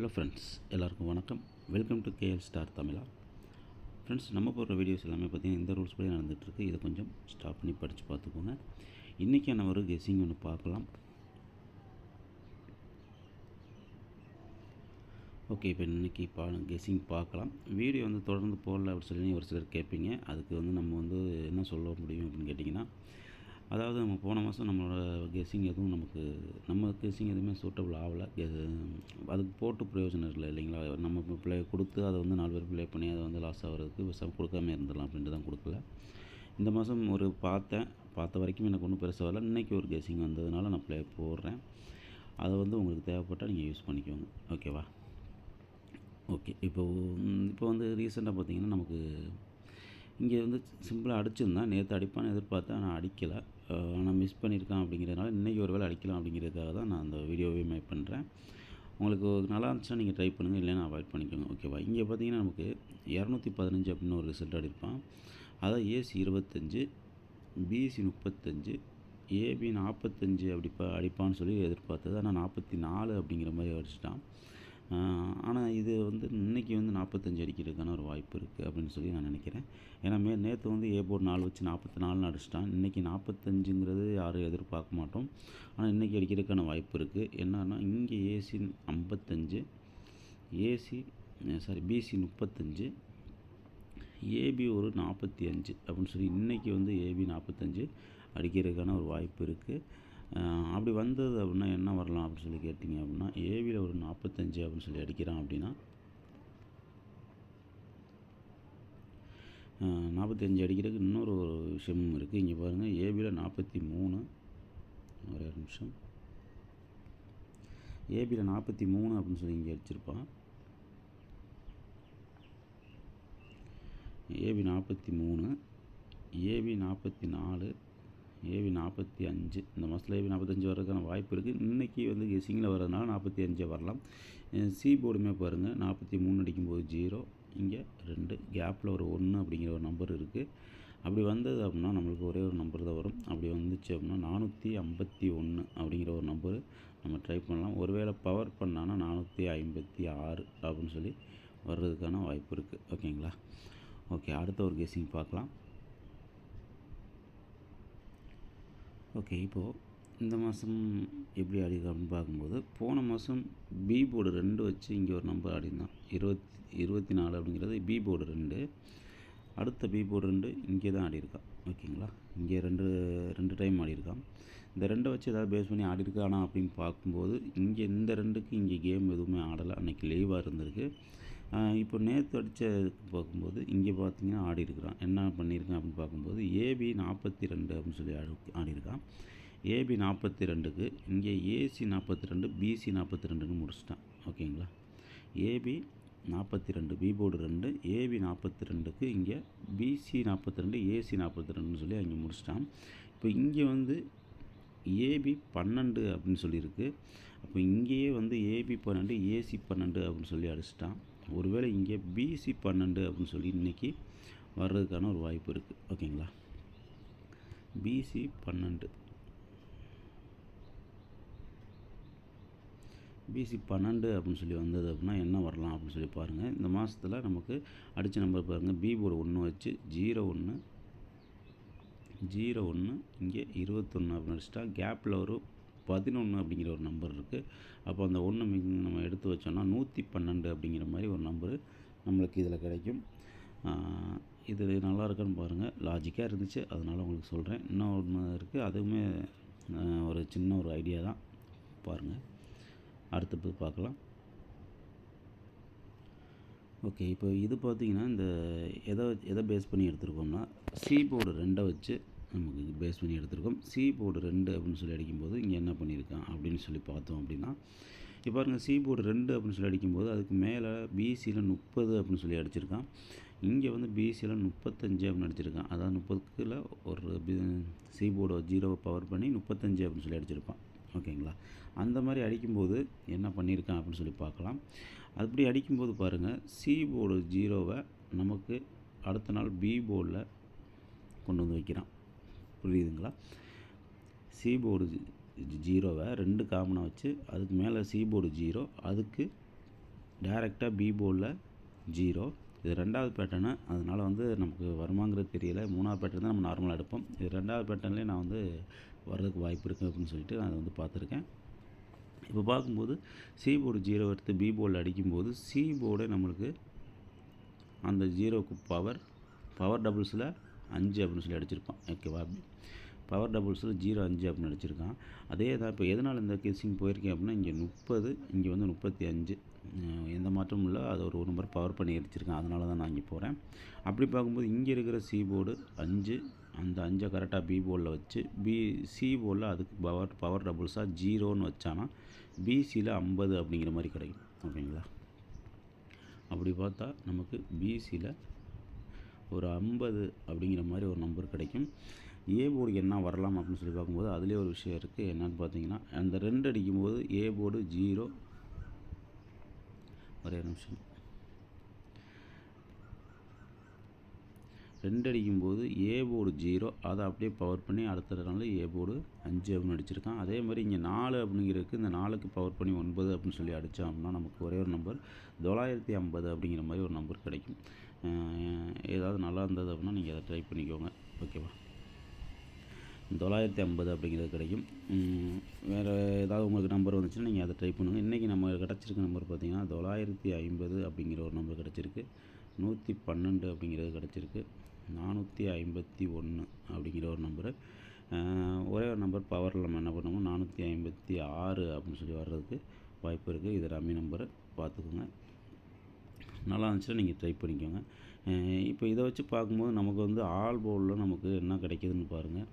Hello friends, எல்லாருக்கும் வணக்கம். Welcome to KL star Tamizha. Friends, நம்ம போடுற வீடியோஸ் எல்லாமே பார்த்திங்கன்னா இந்த ரூல்ஸ் படி நடந்துகிட்ருக்கு. இதை கொஞ்சம் ஸ்டாப் பண்ணி படித்து பார்த்துக்கோங்க. இன்றைக்கான ஒரு கெஸ்ஸிங் ஒன்று பார்க்கலாம். ஓகே, இப்போ இன்றைக்கி கெஸ்ஸிங் பார்க்கலாம். வீடியோ தொடர்ந்து போடல அப்படின்னு சொல்லி ஒரு சிலர் கேட்பீங்க. அதுக்கு நம்ம என்ன சொல்ல முடியும் அப்படின்னு கேட்டிங்கன்னா, அதாவது நம்ம போன மாதம் நம்மளோட கெஸ்ஸிங் எதுவும் நம்ம கெஸ்ஸிங் எதுவுமே சூட்டபிள் ஆகலை. அதுக்கு போட்டு பிரயோஜனம் இல்லை இல்லைங்களா? நம்ம இப்போ ப்ளே கொடுத்து அதை 4 பேர் ப்ளே பண்ணி அதை லாஸ் ஆகிறதுக்கு விஷம் கொடுக்காம இருந்துடலாம் அப்படின்ட்டு தான் கொடுக்கல. இந்த மாதம் பார்த்த வரைக்கும் எனக்கு ஒன்றும் பெருசாக வரல. இன்றைக்கி ஒரு கெஸ்ஸிங் வந்ததுனால நான் ப்ளே போடுறேன். அதை உங்களுக்கு தேவைப்பட்டால் நீங்கள் யூஸ் பண்ணிக்கோங்க. ஓகேவா? ஓகே, இப்போ ரீசெண்டாக பார்த்திங்கன்னா நமக்கு இங்கே சிம்பிளாக அடிச்சிருந்தேன். நேற்று அடிப்பான்னு எதிர்பார்த்தேன், ஆனால் அடிக்கலை. ஆனால் மிஸ் பண்ணியிருக்கான் அப்படிங்கிறதுனால இன்றைக்கி ஒரு வேளை அடிக்கலாம் அப்படிங்கிறதுக்காக தான் நான் அந்த வீடியோவே மேக் பண்ணுறேன். உங்களுக்கு நல்லா இருந்துச்சுன்னா நீங்கள் ட்ரை பண்ணுங்கள், இல்லைன்னா அவாய்ட் பண்ணிக்கோங்க. ஓகேவா? இங்கே பார்த்தீங்கன்னா நமக்கு 215 அப்படின்னு ஒரு ரிசல்ட் அடிப்பான். அதான் ஏசி 25, பிசி 35, ஏபி 45 அடிப்பான்னு சொல்லி எதிர்பார்த்தது. ஆனால் 44 அப்படிங்கிற மாதிரி அடிச்சிட்டான். ஆனால் இது இன்றைக்கி 45 அடிக்கிறதுக்கான ஒரு வாய்ப்பு இருக்குது அப்படின்னு சொல்லி நான் நினைக்கிறேன். ஏன்னா நேற்று ஏ போர்டு 4 வச்சு 44 அடிச்சிட்டான். இன்றைக்கி 45ங்கிறது யாரும் எதிர்பார்க்க மாட்டோம். ஆனால் இன்றைக்கி அடிக்கிறதுக்கான வாய்ப்பு இருக்குது. என்னன்னா இங்கே ஏசி 55, பிசி 35, ஏபி ஒரு 45 அப்படின்னு சொல்லி இன்றைக்கி ஏபி 45 அடிக்கிறதுக்கான ஒரு வாய்ப்பு இருக்குது. அப்படி வந்தது அப்படின்னா என்ன வரலாம் அப்படின்னு சொல்லி கேட்டிங்க அப்படின்னா, ஏபியில் ஒரு 45 அப்படின்னு சொல்லி அடிக்கிறான் அப்படின்னா 45 அடிக்கிறதுக்கு இன்னொரு விஷயமும் இருக்குது. இங்கே பாருங்கள், ஏபியில் 43, ஒரே நிமிஷம், ஏபியில் 43 அப்படின்னு சொல்லி இங்கே அடிச்சிருப்பான். AB 43, AB 44, AB 45. இந்த மாதத்தில் ஏபி 45 வர்றதுக்கான வாய்ப்பு இருக்குது. இன்றைக்கி கெஸ்ஸிங்கில் வர்றதுனால 45 வரலாம். சி போர்டுமே பாருங்கள், 43 அடிக்கும்போது 0, இங்கே 2 கேப்பில் ஒரு 1 அப்படிங்கிற ஒரு நம்பர் இருக்குது. அப்படி வந்தது அப்படின்னா நம்மளுக்கு ஒரே ஒரு நம்பர் தான் வரும். அப்படி வந்துச்சு அப்படின்னா 451 அப்படிங்கிற ஒரு நம்பரு நம்ம ட்ரை பண்ணலாம். ஒருவேளை பவர் பண்ணான்னா 456 அப்படின்னு சொல்லி வர்றதுக்கான வாய்ப்பு இருக்குது. ஓகேங்களா? ஓகே, அடுத்த ஒரு கெஸ்ஸிங் பார்க்கலாம். ஓகே, இப்போது இந்த மாதம் எப்படி ஆடிருக்கு அப்படின்னு பார்க்கும்போது, போன மாதம் பி போர்டு 2 வச்சு இங்கே ஒரு நம்பர் ஆடிருந்தான். 24 அப்படிங்கிறது பி போர்டு 2. அடுத்த பி போர்டு 2 இங்கே தான் ஆடிருக்கான். ஓகேங்களா? இங்கே ரெண்டு டைம் ஆடிருக்கான். இந்த 2 வச்சு ஏதாவது பேஸ் பண்ணி ஆடிருக்கானா அப்படின்னு பார்க்கும்போது, இங்கே இந்த 2க்கு இங்கே கேம் எதுவுமே ஆடலை. அன்றைக்கி லீவாக இருந்திருக்கு. இப்போ நேற்று அடித்த பார்க்கும்போது இங்கே பார்த்திங்கன்னா ஆடிருக்கிறான். என்ன பண்ணியிருக்கான் அப்படின்னு பார்க்கும்போது, ஏபி 42 அப்படின்னு சொல்லி ஆடிருக்கான். ஏபி 42க்கு இங்கே ஏசி 42, பிசி 42ன்னு முடிச்சிட்டான். ஓகேங்களா? ஏபி 42, பி போர்டு 2, ஏபி 42க்கு இங்கே பிசி 42, ஏசி 42ன்னு சொல்லி அங்கே முடிச்சிட்டான். இப்போ இங்கே ஏபி 12 அப்படின்னு சொல்லியிருக்கு. அப்போ இங்கேயே ஏபி 12, ஏசி 12 அப்படின்னு சொல்லி அடிச்சிட்டான். ஒருவேளை இங்கே பிசி 12 அப்படின்னு சொல்லி இன்றைக்கி வர்றதுக்கான ஒரு வாய்ப்பு இருக்குது. ஓகேங்களா? பிசி 12, பிசி 12 அப்படின்னு சொல்லி வந்தது அப்படின்னா என்ன வரலாம் அப்படின்னு சொல்லி பாருங்கள். இந்த மாதத்தில் நமக்கு அடித்த நம்பர் பாருங்கள். பி போர்டு 1 வச்சு 01, இங்கே 21 அப்படின்னு அடிச்சிட்டா. கேப்பில் ஒரு 11 அப்படிங்கிற ஒரு நம்பர் இருக்குது. அப்போ அந்த 1 நம்ம எடுத்து வச்சோன்னா 112 அப்படிங்கிற மாதிரி ஒரு நம்பரு நம்மளுக்கு இதில் கிடைக்கும். இது நல்லா இருக்குன்னு பாருங்கள். லாஜிக்காக இருந்துச்சு, அதனால் உங்களுக்கு சொல்கிறேன். இன்னும் ஒன்று இருக்குது, அதுவுமே ஒரு சின்ன ஒரு ஐடியா தான். பாருங்கள், அடுத்து பார்க்கலாம். ஓகே, இப்போ இது பார்த்திங்கன்னா இந்த எதை பேஸ் பண்ணி எடுத்துருக்கோம்னா, சி போர்டு 2 வச்சு நமக்கு பேஸ் பண்ணி எடுத்துருக்கோம். சி போர்டு 2 அப்படின்னு சொல்லி அடிக்கும்போது இங்கே என்ன பண்ணியிருக்கான் அப்படின்னு சொல்லி பார்த்தோம் அப்படின்னா, இப்போ பாருங்கள், சி போர்டு 2 அப்படின்னு சொல்லி அடிக்கும்போது அதுக்கு மேலே பிசியில் 30 அப்படின்னு சொல்லி அடிச்சிருக்கான். இங்கே பிசியில் 35 அப்படின்னு அடிச்சிருக்கான். அதாவது 30க்குள்ள ஒரு சி போர்டு 0 பவர் பண்ணி 35 அப்படின்னு சொல்லி அடிச்சிருப்பான். ஓகேங்களா? அந்த மாதிரி அடிக்கும்போது என்ன பண்ணியிருக்கான் அப்படின்னு சொல்லி பார்க்கலாம். அப்படி அடிக்கும்போது பாருங்கள், சி போர்டு 0வை நமக்கு அடுத்த நாள் பி போர்டில் கொண்டு வைக்கிறான். புரியுதுங்களா? சி போர்டு 0வை 2 காமனாக வச்சு அதுக்கு மேலே சி போர்டு 0, அதுக்கு டேரெக்டாக பி போர்டில் 0. இது 2வது பேட்டர்னு, அதனால் வந்து நமக்கு வருமாங்கிறது தெரியல. 3வது பேட்டர்ன் தான் நம்ம நார்மலாக எடுப்போம். இது 2வது பேட்டர்ன்லேயே நான் வந்து வர்றதுக்கு வாய்ப்பு இருக்குது அப்படின்னு சொல்லிட்டு நான் அதை வந்து பார்த்துருக்கேன். இப்போ பார்க்கும்போது சி போர்டு 0 எடுத்து பி போர்டில் அடிக்கும்போது சி போர்டே நம்மளுக்கு அந்த 0க்கு பவர் டபுள்ஸில் 5 அப்படின்னு சொல்லி அடிச்சிருப்பான். ஓகேவா? பவர் டபுள்ஸில் 0 5 அப்படின்னு அடிச்சிருக்கான். அதே தான் இப்போ எதனால் இந்த கெஸ்ஸிங் போயிருக்கேன் அப்படின்னா, இங்கே 30, இங்கே வந்து 35, எந்த மாற்றமும் இல்லை. அது ஒரு நம்பர் பவர் பண்ணி அடிச்சிருக்கேன். அதனால தான் நான் இங்கே போகிறேன். அப்படி பார்க்கும்போது இங்கே இருக்கிற சி போர்டு 5, அந்த 5 கரெக்டாக பி போர்டில் வச்சு சி போர்டில் அதுக்கு பவர் டபுள்ஸாக 0ன்னு வச்சானா பிசியில் 50 அப்படிங்கிற மாதிரி கிடைக்கும். ஓகேங்களா? அப்படி பார்த்தா நமக்கு பிசியில் ஒரு 50 அப்படிங்கிற மாதிரி ஒரு நம்பர் கிடைக்கும். ஏ போர்டுக்கு என்ன வரலாம் அப்படின்னு சொல்லி பார்க்கும்போது அதுலேயே ஒரு விஷயம் இருக்குது. என்னென்னு பார்த்தீங்கன்னா, அந்த 2 அடிக்கும்போது ஏ போர்டு 0, ஒரே நிமிஷம், 2 அடிக்கும்போது ஏ போர்டு 0, அதை அப்படியே பவர் பண்ணி அடுத்த நாள் ஏ போர்டு 5 அப்படின்னு அடிச்சிருக்கான். அதே மாதிரி இங்கே 4 அப்படிங்கிறதுக்கு இந்த 4க்கு பவர் பண்ணி 9 அப்படின்னு சொல்லி அடித்தோம் அப்படின்னா நமக்கு ஒரே ஒரு நம்பர் 950 அப்படிங்கிற மாதிரி ஒரு நம்பர் கிடைக்கும். ஏதாவது நல்லா இருந்தது அப்படின்னா நீங்கள் அதை ட்ரை பண்ணிக்கோங்க. ஓகேவா? 950 அப்படிங்கிறது கிடைக்கும். வேறு ஏதாவது உங்களுக்கு நம்பர் வந்துச்சுன்னா நீங்கள் அதை ட்ரை பண்ணுங்கள். இன்றைக்கி நம்ம கிடச்சிருக்க நம்பர் பார்த்திங்கன்னா 950 அப்படிங்கிற ஒரு நம்பர் கிடச்சிருக்கு. 112 அப்படிங்கிறது கிடச்சிருக்கு. 451 அப்படிங்கிற ஒரு நம்பரு. ஒரே ஒரு நம்பர் பவரில் நம்ம என்ன பண்ணுவோம், 456 அப்படின்னு சொல்லி வர்றதுக்கு வாய்ப்பு இருக்குது. இது ரம்மி நம்பரு, பார்த்துக்கோங்க. நல்லா இருந்துச்சுன்னா நீங்கள் ட்ரை பண்ணிக்கோங்க. இப்போ இதை வச்சு பார்க்கும்போது நமக்கு வந்து ஆல் போர்டில் நமக்கு என்ன கிடைக்கிதுன்னு பாருங்கள்.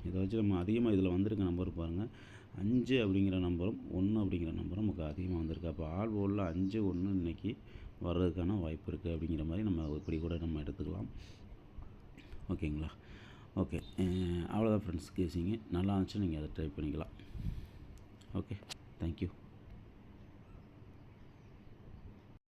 இதை வச்சு நம்ம அதிகமாக இதில் வந்திருக்க நம்பர் பாருங்கள். 5 அப்படிங்கிற நம்பரும் 1 அப்படிங்கிற நம்பரும் நமக்கு அதிகமாக வந்திருக்கு. அப்போ ஆல் போர்டில் 5 1 இன்றைக்கி வர்றதுக்கான வாய்ப்பு இருக்குது அப்படிங்கிற மாதிரி நம்ம இப்படி கூட நம்ம எடுத்துக்கலாம். ஓகேங்களா? ஓகே, அவ்வளோதான் ஃப்ரெண்ட்ஸ். கேசிங்க நல்லா இருந்துச்சு, நீங்கள் அதை ட்ரை பண்ணிக்கலாம். Okay, thank you.